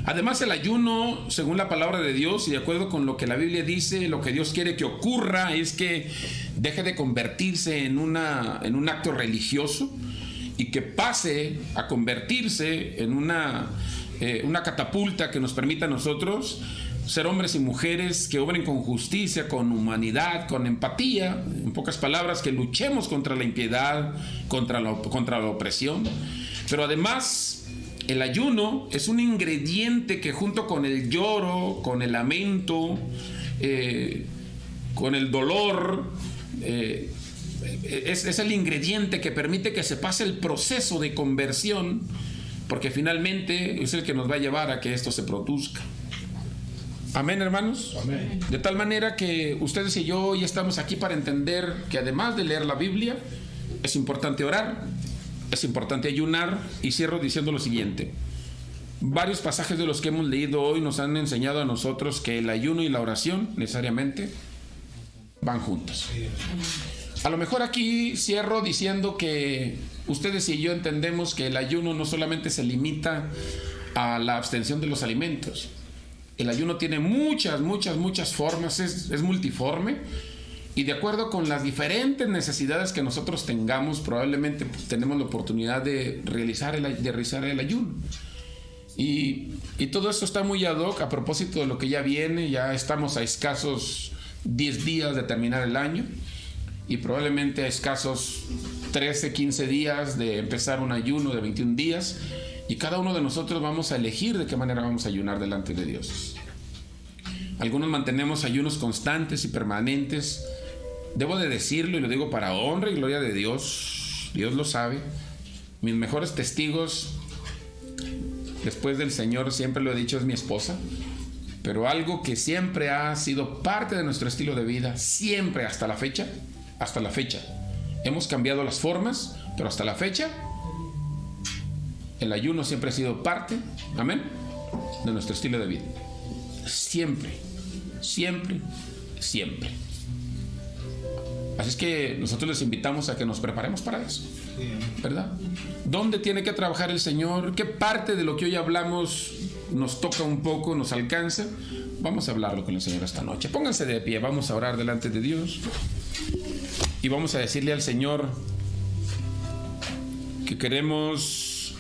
A: Además, el ayuno, según la palabra de Dios y de acuerdo con lo que la Biblia dice, lo que Dios quiere que ocurra es que deje de convertirse en un acto religioso y que pase a convertirse en una catapulta que nos permita a nosotros ser hombres y mujeres que obren con justicia, con humanidad, con empatía. En pocas palabras, que luchemos contra la impiedad, contra la opresión. Pero además, el ayuno es un ingrediente que, junto con el lloro, con el lamento, con el dolor, es el ingrediente que permite que se pase el proceso de conversión, porque finalmente es el que nos va a llevar a que esto se produzca. Amén, hermanos.
C: Amén.
A: De tal manera que ustedes y yo ya estamos aquí para entender que además de leer la Biblia, es importante orar, es importante ayunar. Y cierro diciendo lo siguiente: varios pasajes de los que hemos leído hoy nos han enseñado a nosotros que el ayuno y la oración necesariamente van juntos. A lo mejor aquí cierro diciendo que ustedes y yo entendemos que el ayuno no solamente se limita a la abstención de los alimentos. El ayuno tiene muchas formas, es multiforme, y de acuerdo con las diferentes necesidades que nosotros tengamos, probablemente tenemos la oportunidad de realizar el ayuno. Y todo esto está muy ad hoc a propósito de lo que ya viene. Ya estamos a escasos 10 días de terminar el año, y probablemente a escasos 13, 15 días de empezar un ayuno de 21 días, y cada uno de nosotros vamos a elegir de qué manera vamos a ayunar delante de Dios. Algunos mantenemos ayunos constantes y permanentes. Debo de decirlo, y lo digo para honra y gloria de Dios, Dios lo sabe. Mis mejores testigos después del Señor, siempre lo he dicho, es mi esposa. Pero algo que siempre ha sido parte de nuestro estilo de vida, siempre hasta la fecha, hemos cambiado las formas, pero hasta la fecha el ayuno siempre ha sido parte, amén, de nuestro estilo de vida. Siempre. Así es que nosotros les invitamos a que nos preparemos para eso, ¿verdad? ¿Dónde tiene que trabajar el Señor? ¿Qué parte de lo que hoy hablamos nos toca un poco, nos alcanza? Vamos a hablarlo con el Señor esta noche. Pónganse de pie, vamos a orar delante de Dios y vamos a decirle al Señor que queremos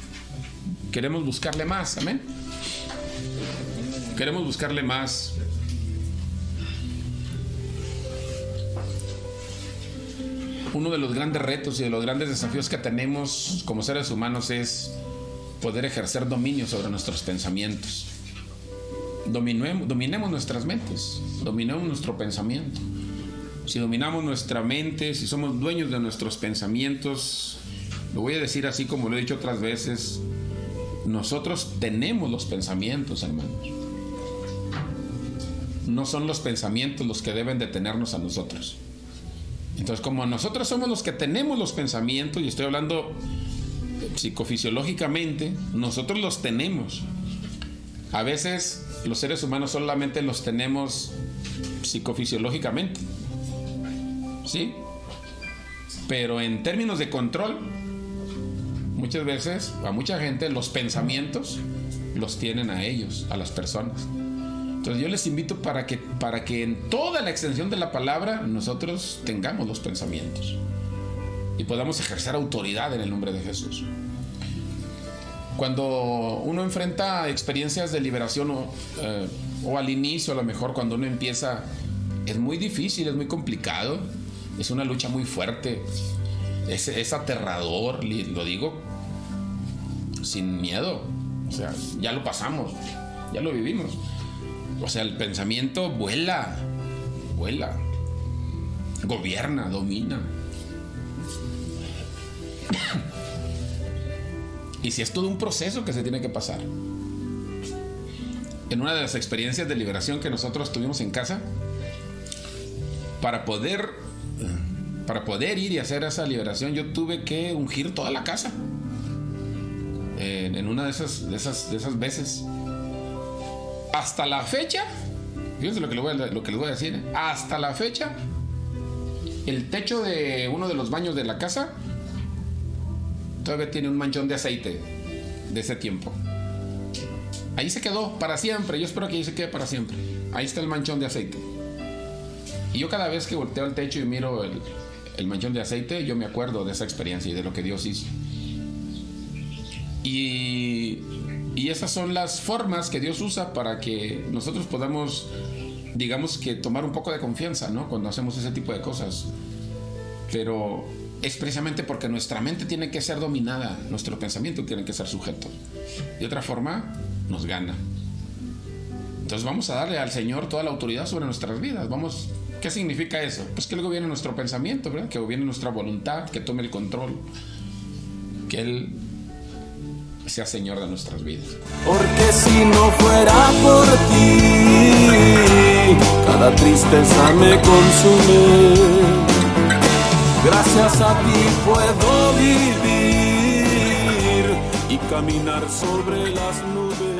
A: buscarle más, amén. Queremos buscarle más. uno de los grandes retos y de los grandes desafíos que tenemos como seres humanos es poder ejercer dominio sobre nuestros pensamientos. Dominemos nuestras mentes, dominemos nuestro pensamiento. Si dominamos nuestra mente, si somos dueños de nuestros pensamientos, lo voy a decir así como lo he dicho otras veces, nosotros tenemos los pensamientos, hermanos. No son los pensamientos los que deben de tenernos a nosotros. Entonces, como nosotros somos los que tenemos los pensamientos, y estoy hablando psicofisiológicamente, nosotros los tenemos. A veces los seres humanos solamente los tenemos psicofisiológicamente, ¿sí? Pero en términos de control, muchas veces a mucha gente los pensamientos los tienen a ellos, a las personas. Entonces yo les invito para que en toda la extensión de la palabra nosotros tengamos los pensamientos y podamos ejercer autoridad en el nombre de Jesús. Cuando uno enfrenta experiencias de liberación o al inicio, a lo mejor cuando uno empieza, es muy difícil, es muy complicado, es una lucha muy fuerte, es aterrador, lo digo sin miedo. O sea, ya lo pasamos, ya lo vivimos. O sea, el pensamiento vuela, gobierna, domina. Y si es todo un proceso que se tiene que pasar. En una de las experiencias de liberación que nosotros tuvimos en casa, para poder ir y hacer esa liberación, yo tuve que ungir toda la casa. En una de esas veces. Hasta la fecha, fíjense lo que les voy a decir, hasta la fecha, el techo de uno de los baños de la casa todavía tiene un manchón de aceite de ese tiempo. Ahí se quedó para siempre. Yo espero que ahí se quede para siempre. Ahí está el manchón de aceite. Y yo cada vez que volteo al techo y miro el manchón de aceite, yo me acuerdo de esa experiencia y de lo que Dios hizo. Y esas son las formas que Dios usa para que nosotros podamos, digamos que tomar un poco de confianza, ¿no? Cuando hacemos ese tipo de cosas. Pero es precisamente porque nuestra mente tiene que ser dominada, nuestro pensamiento tiene que ser sujeto. De otra forma, nos gana. Entonces vamos a darle al Señor toda la autoridad sobre nuestras vidas. ¿Qué significa eso? Pues que Él gobierne nuestro pensamiento, ¿verdad? Que gobierne nuestra voluntad, que tome el control, que Él sea Señor de nuestras vidas.
C: Porque si no fuera por ti, cada tristeza me consume. Gracias a ti puedo vivir y caminar sobre las nubes.